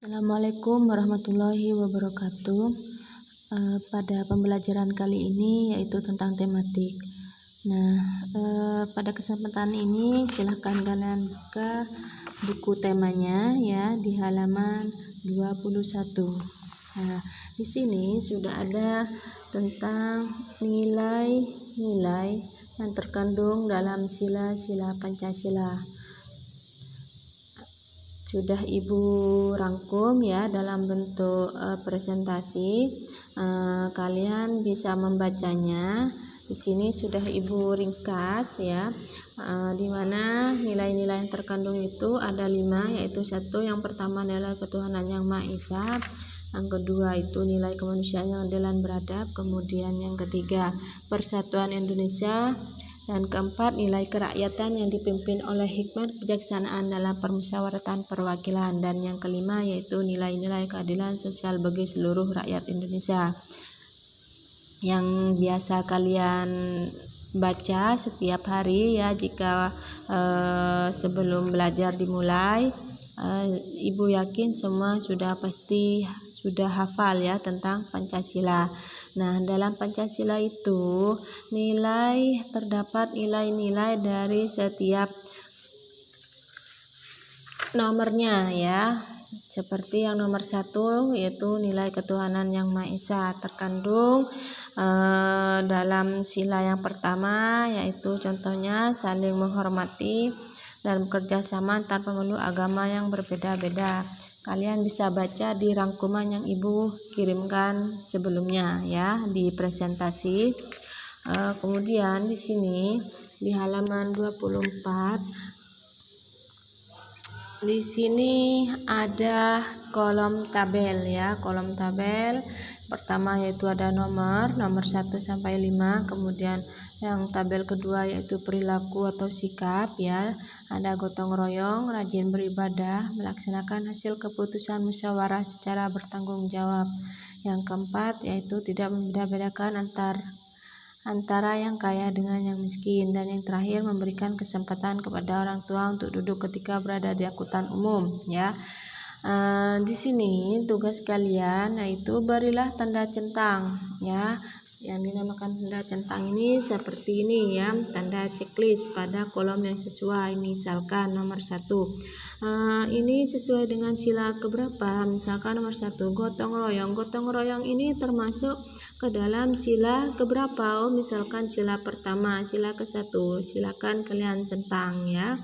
Assalamualaikum warahmatullahi wabarakatuh. Pada pembelajaran kali ini yaitu tentang tematik. Pada kesempatan ini silahkan kalian buka buku temanya ya di halaman 21. Di sini sudah ada tentang nilai-nilai yang terkandung dalam sila-sila Pancasila. Sudah Ibu rangkum ya dalam bentuk presentasi. Kalian bisa membacanya. Di sini sudah Ibu ringkas ya, di mana nilai-nilai yang terkandung itu ada 5, yaitu 1, yang pertama adalah ketuhanan yang Maha Esa, yang kedua itu nilai kemanusiaan yang adil dan beradab, kemudian yang ketiga persatuan Indonesia, dan keempat nilai kerakyatan yang dipimpin oleh hikmat kebijaksanaan dalam permusyawaratan perwakilan, dan yang kelima yaitu nilai-nilai keadilan sosial bagi seluruh rakyat Indonesia, yang biasa kalian baca setiap hari ya. Jika sebelum belajar dimulai, Ibu yakin semua pasti sudah hafal ya tentang Pancasila. Dalam Pancasila itu terdapat nilai-nilai dari setiap nomornya ya. Seperti yang nomor 1 yaitu nilai ketuhanan yang Maha Esa, terkandung dalam sila yang pertama, yaitu contohnya saling menghormati dan bekerja sama tanpa memeluk agama yang berbeda-beda. Kalian bisa baca di rangkuman yang Ibu kirimkan sebelumnya ya di presentasi. Kemudian di sini di halaman 24 di sini ada kolom tabel ya. Kolom tabel pertama yaitu ada nomor 1 sampai 5, kemudian yang tabel kedua yaitu perilaku atau sikap ya. Ada gotong royong, rajin beribadah, melaksanakan hasil keputusan musyawarah secara bertanggung jawab. Yang keempat yaitu tidak membeda-bedakan antara yang kaya dengan yang miskin, dan yang terakhir memberikan kesempatan kepada orang tua untuk duduk ketika berada di angkutan umum ya. Di sini tugas kalian yaitu berilah tanda centang ya. Yang dinamakan tanda centang ini seperti ini ya, tanda checklist pada kolom yang sesuai. Misalkan nomor 1 ini sesuai dengan sila keberapa, misalkan nomor 1 gotong royong ini termasuk ke dalam sila keberapa, misalkan sila pertama, sila ke-1, silakan kalian centang ya.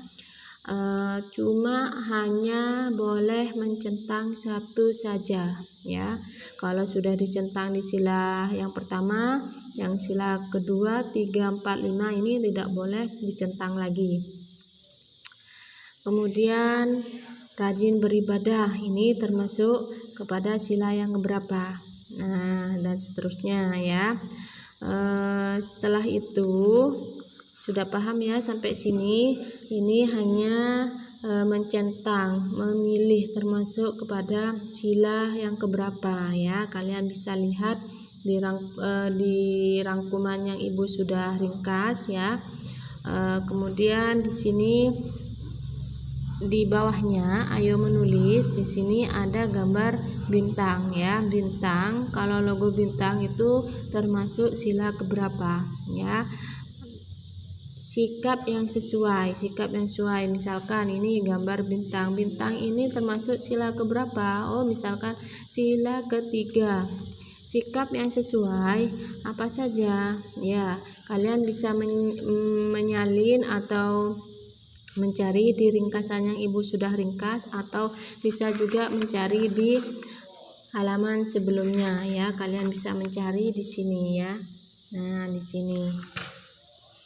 Cuma hanya boleh mencentang 1 saja ya. Kalau sudah dicentang di sila yang pertama, yang sila kedua, 3, 4, 5 ini tidak boleh dicentang lagi. Kemudian rajin beribadah ini termasuk kepada sila yang keberapa, dan seterusnya ya. Setelah itu sudah paham ya sampai sini. Ini hanya mencentang, memilih termasuk kepada sila yang keberapa ya. Kalian bisa lihat di rangkuman yang Ibu sudah ringkas ya. Kemudian di sini di bawahnya ayo menulis. Di sini ada gambar bintang ya. Bintang, kalau logo bintang itu termasuk sila keberapa ya. Sikap yang sesuai, misalkan ini gambar bintang ini termasuk sila keberapa? Misalkan sila ketiga. Sikap yang sesuai apa saja ya, kalian bisa menyalin atau mencari di ringkasan yang Ibu sudah ringkas, atau bisa juga mencari di halaman sebelumnya ya. Kalian bisa mencari di sini ya. Di sini.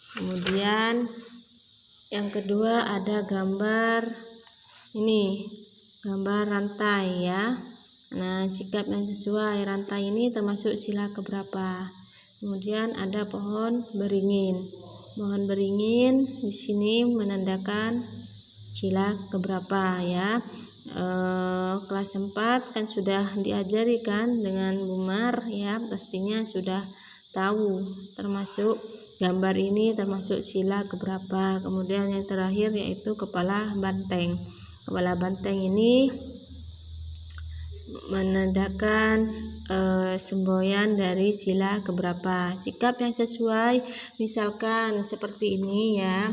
Kemudian yang kedua ada gambar ini, gambar rantai ya. Sikap yang sesuai, rantai ini termasuk sila keberapa? Kemudian ada pohon beringin. Pohon beringin di sini menandakan sila keberapa ya. Kelas 4 kan sudah diajari kan dengan Bumar ya, pastinya sudah tahu termasuk gambar ini termasuk sila keberapa. Kemudian yang terakhir yaitu kepala banteng. Kepala banteng ini menandakan semboyan dari sila keberapa. Sikap yang sesuai misalkan seperti ini ya.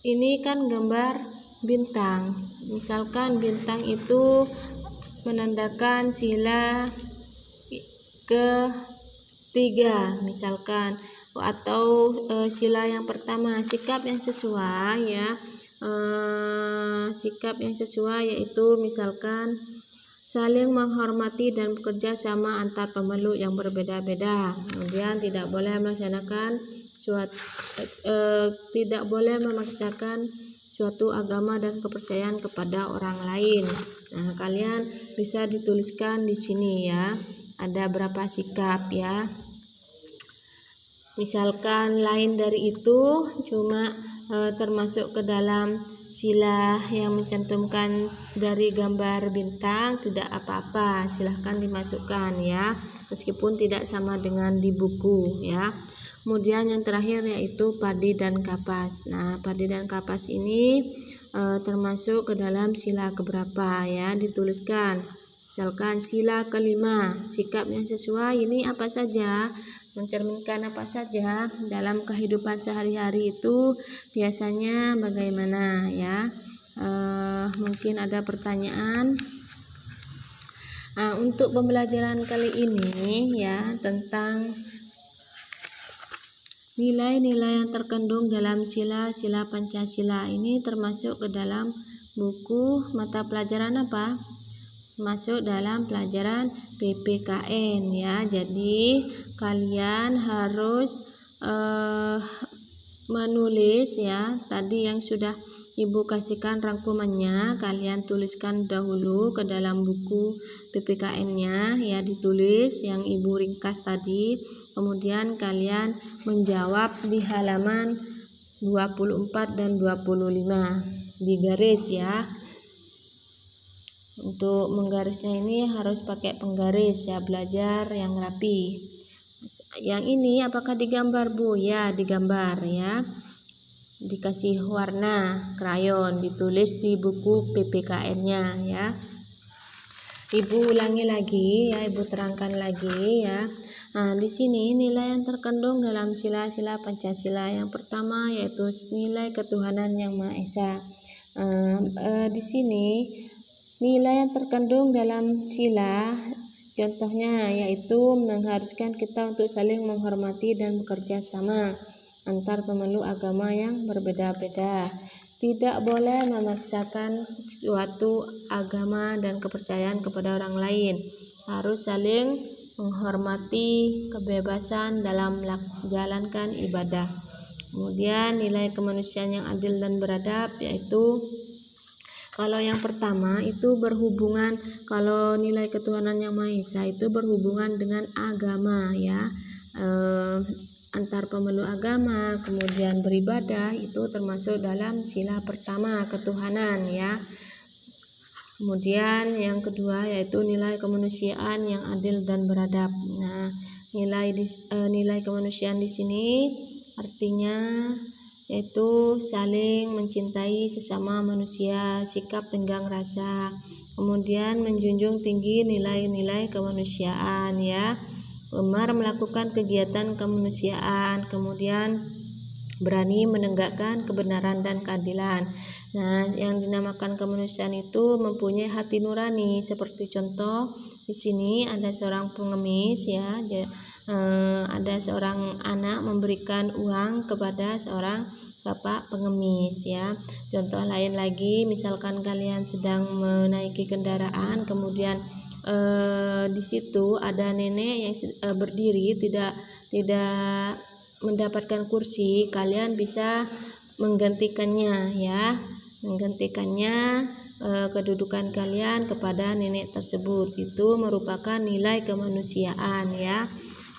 Ini kan gambar bintang. Misalkan bintang itu menandakan sila ketiga misalkan, atau sila yang pertama. Sikap yang sesuai ya, sikap yang sesuai yaitu misalkan saling menghormati dan bekerja sama antar pemeluk yang berbeda-beda. Kemudian tidak boleh melaksanakan tidak boleh memaksakan suatu agama dan kepercayaan kepada orang lain. Nah, kalian bisa dituliskan di sini ya. Ada berapa sikap ya. Misalkan lain dari itu cuma termasuk ke dalam sila yang mencantumkan dari gambar bintang, tidak apa-apa, silahkan dimasukkan ya, meskipun tidak sama dengan di buku ya. Kemudian yang terakhir yaitu padi dan kapas. Nah, padi dan kapas ini termasuk ke dalam sila keberapa ya, dituliskan. Misalkan sila kelima, sikap yang sesuai ini apa saja, mencerminkan apa saja dalam kehidupan sehari-hari itu biasanya bagaimana ya. Mungkin ada pertanyaan. Untuk pembelajaran kali ini ya tentang nilai-nilai yang terkandung dalam sila-sila Pancasila ini termasuk ke dalam buku mata pelajaran apa? Masuk dalam pelajaran PPKN ya. Jadi kalian harus menulis ya. Tadi yang sudah Ibu kasihkan rangkumannya, kalian tuliskan dahulu ke dalam buku PPKN-nya ya, ditulis yang Ibu ringkas tadi. Kemudian kalian menjawab di halaman 24 dan 25 di garis ya. Untuk menggarisnya ini harus pakai penggaris ya, belajar yang rapi. Yang ini apakah digambar Bu? Ya, digambar ya. Dikasih warna krayon, ditulis di buku PPKN-nya ya. Ibu ulangi lagi ya, Ibu terangkan lagi ya. Nah, di sini nilai yang terkandung dalam sila-sila Pancasila yang pertama yaitu nilai ketuhanan yang Maha Esa. Di sini nilai yang terkandung dalam sila contohnya yaitu mengharuskan kita untuk saling menghormati dan bekerja sama antar pemeluk agama yang berbeda-beda. Tidak boleh memaksakan suatu agama dan kepercayaan kepada orang lain. Harus saling menghormati kebebasan dalam menjalankan ibadah. Kemudian nilai kemanusiaan yang adil dan beradab yaitu kalau yang pertama itu berhubungan, kalau nilai ketuhanan yang Maha Esa itu berhubungan dengan agama ya, antar pemeluk agama, kemudian beribadah itu termasuk dalam sila pertama ketuhanan ya. Kemudian yang kedua yaitu nilai kemanusiaan yang adil dan beradab. Nah, nilai kemanusiaan di sini artinya yaitu saling mencintai sesama manusia, sikap tenggang rasa, kemudian menjunjung tinggi nilai-nilai kemanusiaan ya, gemar melakukan kegiatan kemanusiaan, kemudian berani menegakkan kebenaran dan keadilan. Nah, yang dinamakan kemanusiaan itu mempunyai hati nurani. Seperti contoh di sini ada seorang pengemis ya, ada seorang anak memberikan uang kepada seorang bapak pengemis ya. Contoh lain lagi, misalkan kalian sedang menaiki kendaraan, kemudian di situ ada nenek yang berdiri tidak mendapatkan kursi, kalian bisa menggantikannya ya, kedudukan kalian kepada nenek tersebut. Itu merupakan nilai kemanusiaan ya.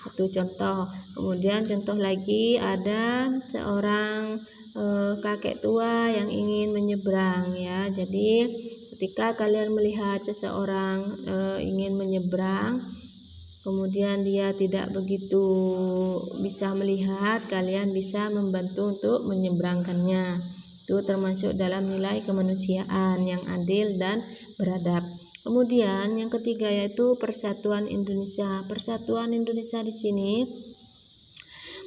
Itu contoh. Kemudian contoh lagi ada seorang kakek tua yang ingin menyeberang ya. Jadi ketika kalian melihat seseorang ingin menyeberang, kemudian dia tidak begitu bisa melihat, kalian bisa membantu untuk menyeberangkannya. Itu termasuk dalam nilai kemanusiaan yang adil dan beradab. Kemudian yang ketiga yaitu Persatuan Indonesia. Persatuan Indonesia di sini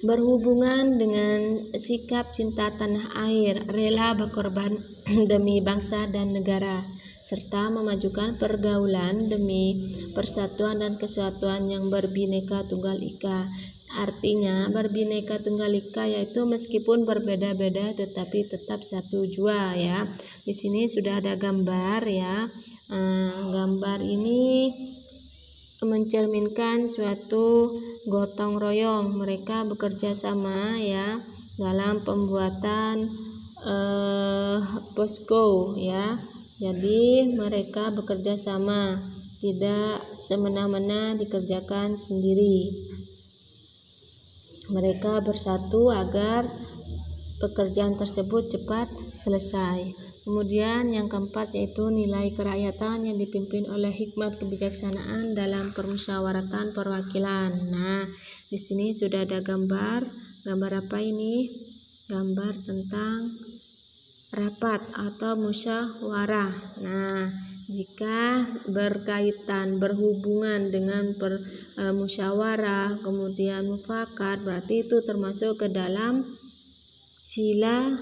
berhubungan dengan sikap cinta tanah air, rela berkorban demi bangsa dan negara, serta memajukan pergaulan demi persatuan dan kesatuan yang berbineka tunggal ika. Artinya berbineka tunggal ika yaitu meskipun berbeda-beda tetapi tetap satu jua ya. Di sini sudah ada gambar ya. Gambar ini mencerminkan suatu gotong royong, mereka bekerja sama ya dalam pembuatan posko ya. Jadi mereka bekerja sama, tidak semena-mena dikerjakan sendiri. Mereka bersatu agar pekerjaan tersebut cepat selesai. Kemudian yang keempat yaitu nilai kerakyatan yang dipimpin oleh hikmat kebijaksanaan dalam permusyawaratan perwakilan. Nah, di sini sudah ada gambar. Gambar apa ini? Gambar tentang rapat atau musyawarah. Nah, jika berkaitan berhubungan dengan musyawarah kemudian mufakat, berarti itu termasuk ke dalam sila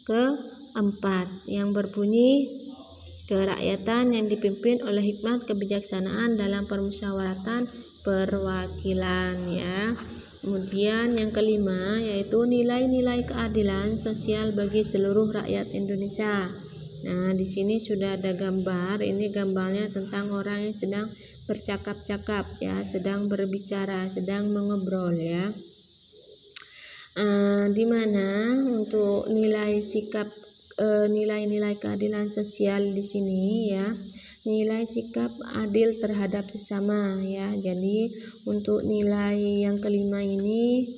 keempat yang berbunyi kerakyatan yang dipimpin oleh hikmat kebijaksanaan dalam permusyawaratan perwakilan ya. Kemudian yang kelima yaitu nilai-nilai keadilan sosial bagi seluruh rakyat Indonesia. Nah, di sini sudah ada gambar. Ini gambarnya tentang orang yang sedang bercakap-cakap ya, sedang berbicara, sedang mengobrol ya. Di mana untuk nilai sikap nilai-nilai keadilan sosial di sini ya, nilai sikap adil terhadap sesama ya. Jadi untuk nilai yang kelima ini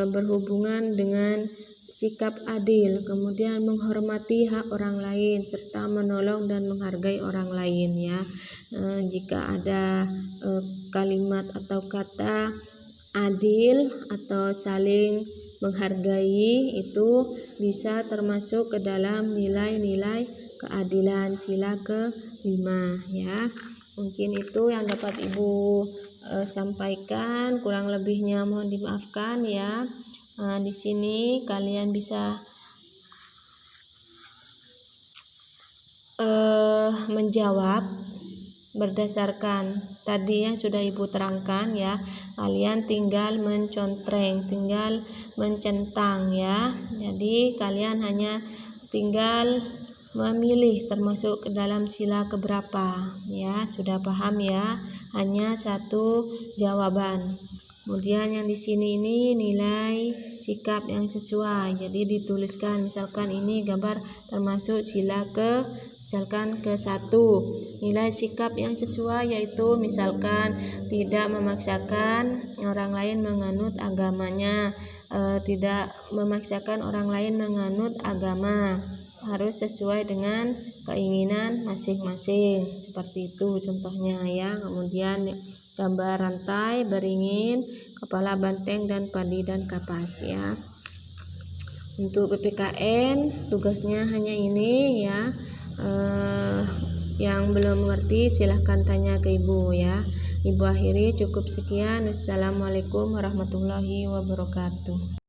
berhubungan dengan sikap adil, kemudian menghormati hak orang lain serta menolong dan menghargai orang lain ya. Jika ada kalimat atau kata adil atau saling menghargai itu bisa termasuk ke dalam nilai-nilai keadilan sila ke-5 ya. Mungkin itu yang dapat Ibu sampaikan, kurang lebihnya mohon dimaafkan ya. Di sini kalian bisa menjawab berdasarkan tadi yang sudah Ibu terangkan ya. Kalian tinggal mencontreng, tinggal mencentang ya. Jadi kalian hanya tinggal memilih termasuk ke dalam sila keberapa ya. Sudah paham ya? Hanya satu jawaban. Kemudian yang di sini ini nilai sikap yang sesuai. Jadi dituliskan misalkan ini gambar termasuk sila misalkan ke-1. Nilai sikap yang sesuai yaitu misalkan tidak memaksakan orang lain menganut agamanya, tidak memaksakan orang lain menganut agama. Harus sesuai dengan keinginan masing-masing. Seperti itu contohnya ya. Kemudian gambar rantai, beringin, kepala banteng dan padi dan kapas ya. Untuk PPKN tugasnya hanya ini ya. Yang belum mengerti silahkan tanya ke Ibu ya. Ibu akhiri cukup sekian. Wassalamualaikum warahmatullahi wabarakatuh.